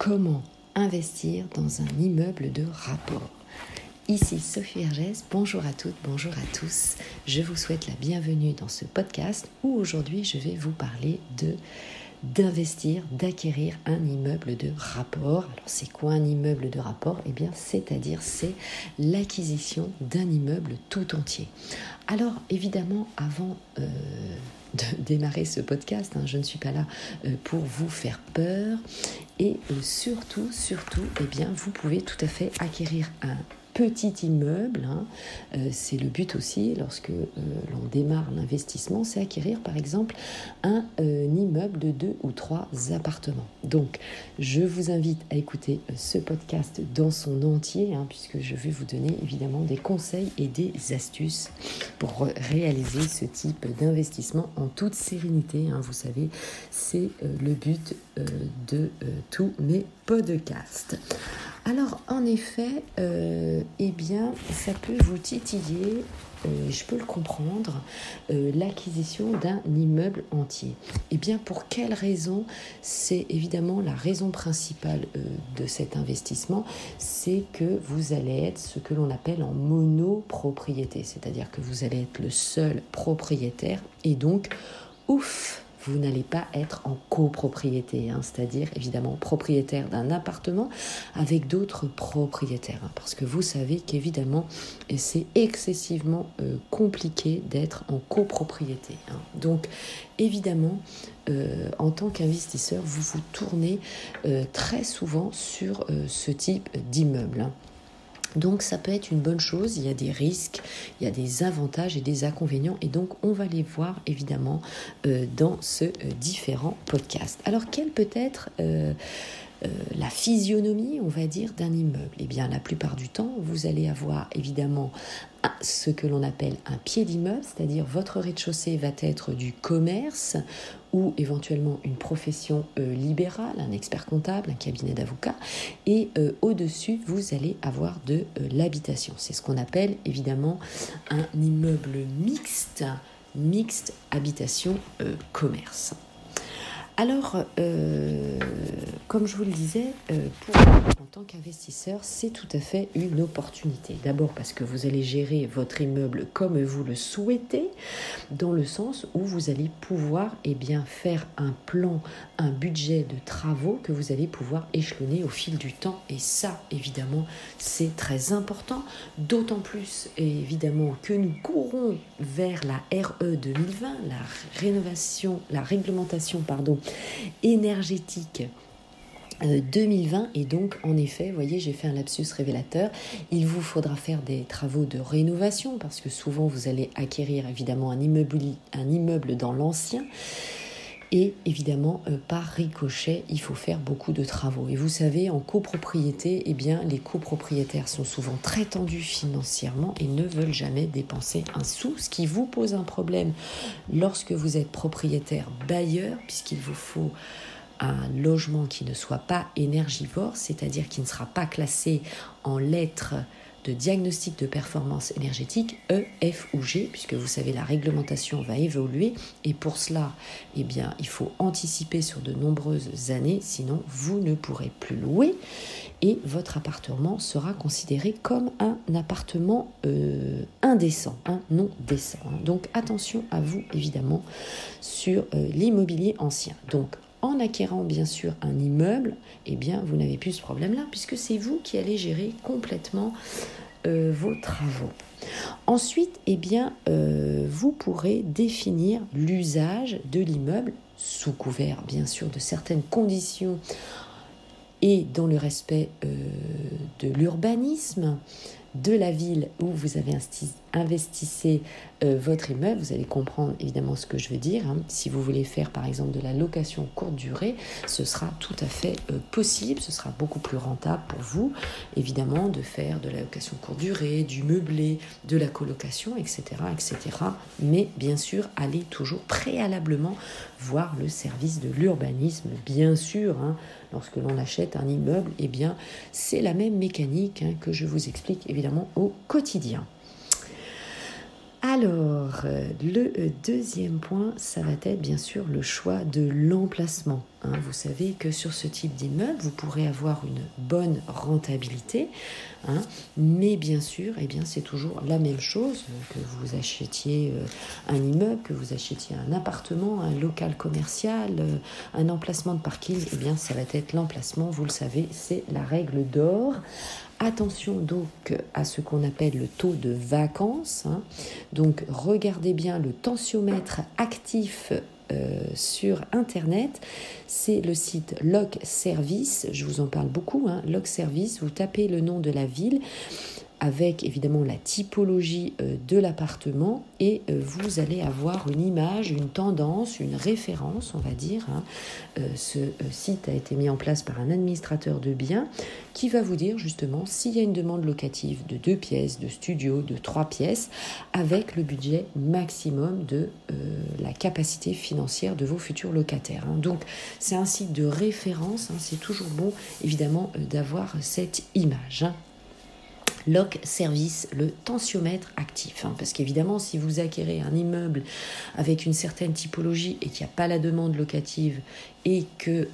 Comment investir dans un immeuble de rapport? Ici Sophie Vergès, bonjour à toutes, bonjour à tous. Je vous souhaite la bienvenue dans ce podcast où aujourd'hui je vais vous parler d'investir, d'acquérir un immeuble de rapport. Alors c'est quoi un immeuble de rapport? Eh bien c'est-à-dire c'est l'acquisition d'un immeuble tout entier. Alors évidemment avant de démarrer ce podcast, je ne suis pas là pour vous faire peur et surtout, eh bien vous pouvez tout à fait acquérir un petit immeuble, c'est le but aussi lorsque l'on démarre l'investissement, c'est acquérir par exemple un immeuble de 2 ou 3 appartements. Donc je vous invite à écouter ce podcast dans son entier, puisque je vais vous donner évidemment des conseils et des astuces pour réaliser ce type d'investissement en toute sérénité. Vous savez, c'est le but de tous mes podcasts. Alors, en effet, eh bien, ça peut vous titiller, je peux le comprendre, l'acquisition d'un immeuble entier. Eh bien, pour quelle raison? C'est évidemment la raison principale de cet investissement, c'est que vous allez être ce que l'on appelle en monopropriété, c'est-à-dire que vous allez être le seul propriétaire et donc, vous n'allez pas être en copropriété, c'est-à-dire évidemment propriétaire d'un appartement avec d'autres propriétaires, parce que vous savez qu'évidemment c'est excessivement compliqué d'être en copropriété. Donc évidemment, en tant qu'investisseur, vous vous tournez très souvent sur ce type d'immeuble. Donc ça peut être une bonne chose, il y a des risques, il y a des avantages et des inconvénients et donc on va les voir évidemment dans ce différent podcast. Alors quelle peut être la physionomie, on va dire, d'un immeuble? Eh bien la plupart du temps, vous allez avoir évidemment ce que l'on appelle un pied d'immeuble, c'est-à-dire votre rez-de-chaussée va être du commerce ou éventuellement une profession libérale, un expert comptable, un cabinet d'avocat, et au-dessus, vous allez avoir de l'habitation. C'est ce qu'on appelle évidemment un immeuble mixte habitation-commerce. Alors, comme je vous le disais, pour vous, en tant qu'investisseur, c'est tout à fait une opportunité. D'abord parce que vous allez gérer votre immeuble comme vous le souhaitez, dans le sens où vous allez pouvoir faire un plan, un budget de travaux que vous allez pouvoir échelonner au fil du temps. Et ça, évidemment, c'est très important, d'autant plus, évidemment, que nous courons vers la RE 2020, la réglementation, énergétique 2020 et donc en effet, vous voyez, j'ai fait un lapsus révélateur, il vous faudra faire des travaux de rénovation parce que souvent vous allez acquérir évidemment un immeuble dans l'ancien et évidemment par ricochet il faut faire beaucoup de travaux et vous savez en copropriété, les copropriétaires sont souvent très tendus financièrement et ne veulent jamais dépenser un sou, ce qui vous pose un problème lorsque vous êtes propriétaire bailleur puisqu'il vous faut un logement qui ne soit pas énergivore, c'est-à-dire qui ne sera pas classé en lettres de diagnostic de performance énergétique E, F ou G, puisque vous savez la réglementation va évoluer et pour cela, il faut anticiper sur de nombreuses années, sinon vous ne pourrez plus louer et votre appartement sera considéré comme un appartement indécent, non décent. Donc attention à vous évidemment sur l'immobilier ancien. Donc en acquérant bien sûr un immeuble, vous n'avez plus ce problème-là puisque c'est vous qui allez gérer complètement vos travaux. Ensuite, vous pourrez définir l'usage de l'immeuble sous couvert bien sûr de certaines conditions et dans le respect de l'urbanisme, de la ville où vous avez investissé votre immeuble, vous allez comprendre évidemment ce que je veux dire. Si vous voulez faire par exemple de la location courte durée, ce sera tout à fait possible, ce sera beaucoup plus rentable pour vous, évidemment, de faire de la location courte durée, du meublé, de la colocation, etc. Mais bien sûr, allez toujours préalablement voir le service de l'urbanisme, bien sûr. Lorsque l'on achète un immeuble, c'est la même mécanique que je vous explique évidemment au quotidien. Alors, le deuxième point, ça va être bien sûr le choix de l'emplacement. Vous savez que sur ce type d'immeuble, vous pourrez avoir une bonne rentabilité, mais bien sûr, c'est toujours la même chose que vous achetiez un immeuble, que vous achetiez un appartement, un local commercial, un emplacement de parking. Ça va être l'emplacement, vous le savez, c'est la règle d'or. Attention donc à ce qu'on appelle le taux de vacance. Donc regardez bien le tensiomètre actif sur Internet. C'est le site Loc Service, je vous en parle beaucoup, Loc Service, vous tapez le nom de la ville avec évidemment la typologie de l'appartement et vous allez avoir une image, une tendance, une référence, on va dire. Ce site a été mis en place par un administrateur de biens qui va vous dire justement s'il y a une demande locative de 2 pièces, de studio, de 3 pièces, avec le budget maximum de la capacité financière de vos futurs locataires. Donc c'est un site de référence, c'est toujours bon évidemment d'avoir cette image. Loc Service, le tensiomètre actif. Parce qu'évidemment, si vous acquérez un immeuble avec une certaine typologie et qu'il n'y a pas la demande locative et que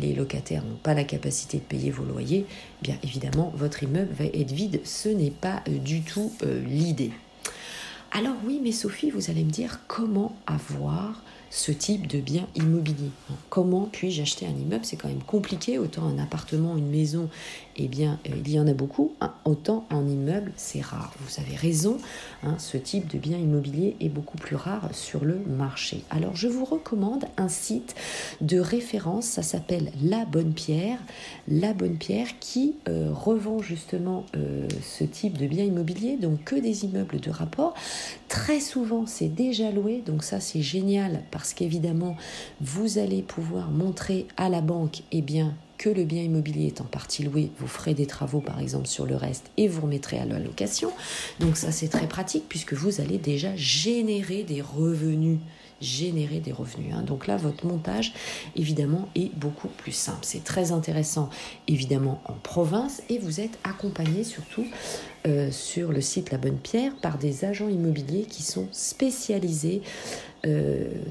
les locataires n'ont pas la capacité de payer vos loyers, bien évidemment, votre immeuble va être vide. Ce n'est pas du tout l'idée. Alors oui, mais Sophie, vous allez me dire comment avoir ce type de bien immobilier. Comment puis-je acheter un immeuble? C'est quand même compliqué, autant un appartement, une maison, il y en a beaucoup, autant en immeuble, c'est rare. Vous avez raison, ce type de bien immobilier est beaucoup plus rare sur le marché. Alors, je vous recommande un site de référence, ça s'appelle La Bonne Pierre. La Bonne Pierre qui revend justement ce type de bien immobilier, donc que des immeubles de rapport. Très souvent, c'est déjà loué, donc ça, c'est génial parce qu'évidemment, vous allez pouvoir montrer à la banque, que le bien immobilier est en partie loué, vous ferez des travaux par exemple sur le reste et vous remettrez à la location. Donc ça, c'est très pratique puisque vous allez déjà générer des revenus. Donc là, votre montage, évidemment, est beaucoup plus simple. C'est très intéressant, évidemment, en province et vous êtes accompagné surtout sur le site La Bonne Pierre par des agents immobiliers qui sont spécialisés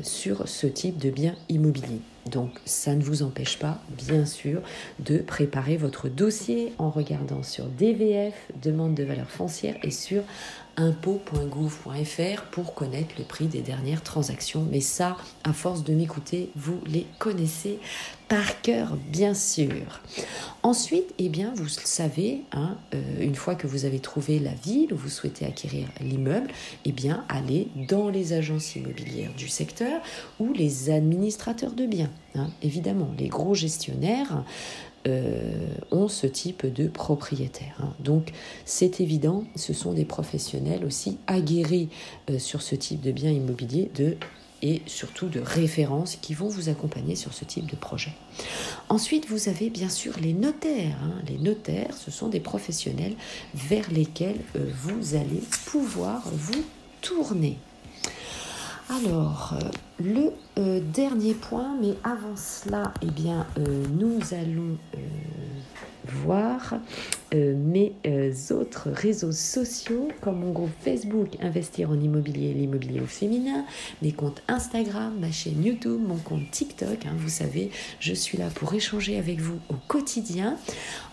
sur ce type de bien immobilier. Donc, ça ne vous empêche pas, bien sûr, de préparer votre dossier en regardant sur DVF, demande de valeur foncière, et sur impôt.gouv.fr pour connaître le prix des dernières transactions. Mais ça, à force de m'écouter, vous les connaissez par cœur, bien sûr. Ensuite, vous le savez, une fois que vous avez trouvé la ville où vous souhaitez acquérir l'immeuble, allez dans les agences immobilières du secteur ou les administrateurs de biens. Évidemment, les gros gestionnaires ont ce type de propriétaires. Donc, c'est évident, ce sont des professionnels aussi aguerris sur ce type de biens immobiliers et surtout de références qui vont vous accompagner sur ce type de projet. Ensuite, vous avez bien sûr les notaires. Les notaires, ce sont des professionnels vers lesquels vous allez pouvoir vous tourner. Alors, le dernier point, mais avant cela, nous allons voir mes autres réseaux sociaux comme mon groupe Facebook Investir en immobilier, l'immobilier au féminin, mes comptes Instagram, ma chaîne YouTube, mon compte TikTok. Vous savez, je suis là pour échanger avec vous au quotidien.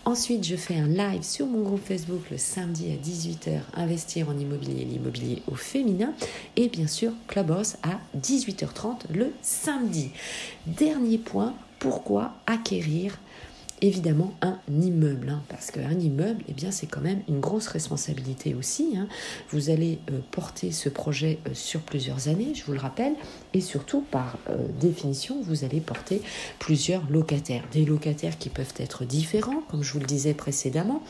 Ensuite, je fais un live sur mon groupe Facebook le samedi à 18h, Investir en immobilier, l'immobilier au féminin. Et bien sûr, Clubhouse à 18h30 le samedi. Dernier point, pourquoi acquérir évidemment un immeuble, parce qu'un immeuble, c'est quand même une grosse responsabilité aussi. Vous allez porter ce projet sur plusieurs années, je vous le rappelle, et surtout par définition, vous allez porter plusieurs locataires. Des locataires qui peuvent être différents, comme je vous le disais précédemment.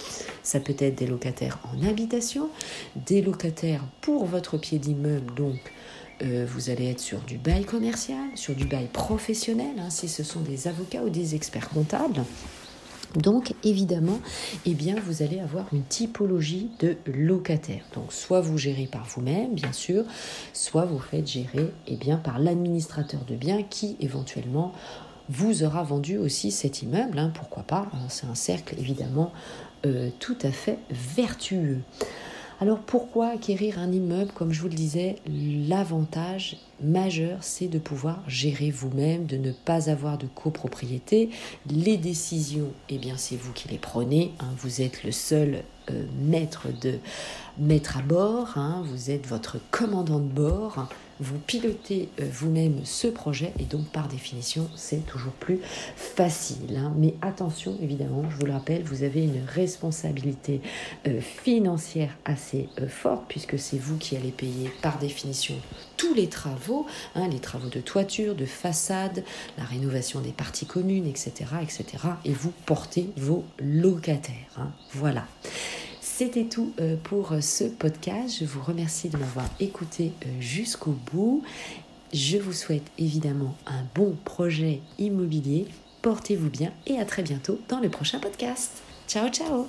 Ça peut être des locataires en habitation, des locataires pour votre pied d'immeuble, donc vous allez être sur du bail commercial, sur du bail professionnel, si ce sont des avocats ou des experts comptables. Donc, évidemment, vous allez avoir une typologie de locataires. Donc, soit vous gérez par vous-même, bien sûr, soit vous faites gérer par l'administrateur de biens qui, éventuellement, vous aura vendu aussi cet immeuble. Pourquoi pas, c'est un cercle, évidemment, tout à fait vertueux. Alors pourquoi acquérir un immeuble? Comme je vous le disais, l'avantage majeur, c'est de pouvoir gérer vous-même, de ne pas avoir de copropriété. Les décisions, eh bien, c'est vous qui les prenez. Vous êtes le seul maître à bord. Vous êtes votre commandant de bord. Vous pilotez vous-même ce projet et donc par définition c'est toujours plus facile. Mais attention, évidemment, je vous le rappelle, vous avez une responsabilité financière assez forte puisque c'est vous qui allez payer par définition tous les travaux de toiture, de façade, la rénovation des parties communes, etc. Et vous portez vos locataires. Voilà. C'était tout pour ce podcast. Je vous remercie de m'avoir écouté jusqu'au bout. Je vous souhaite évidemment un bon projet immobilier. Portez-vous bien et à très bientôt dans le prochain podcast. Ciao, ciao!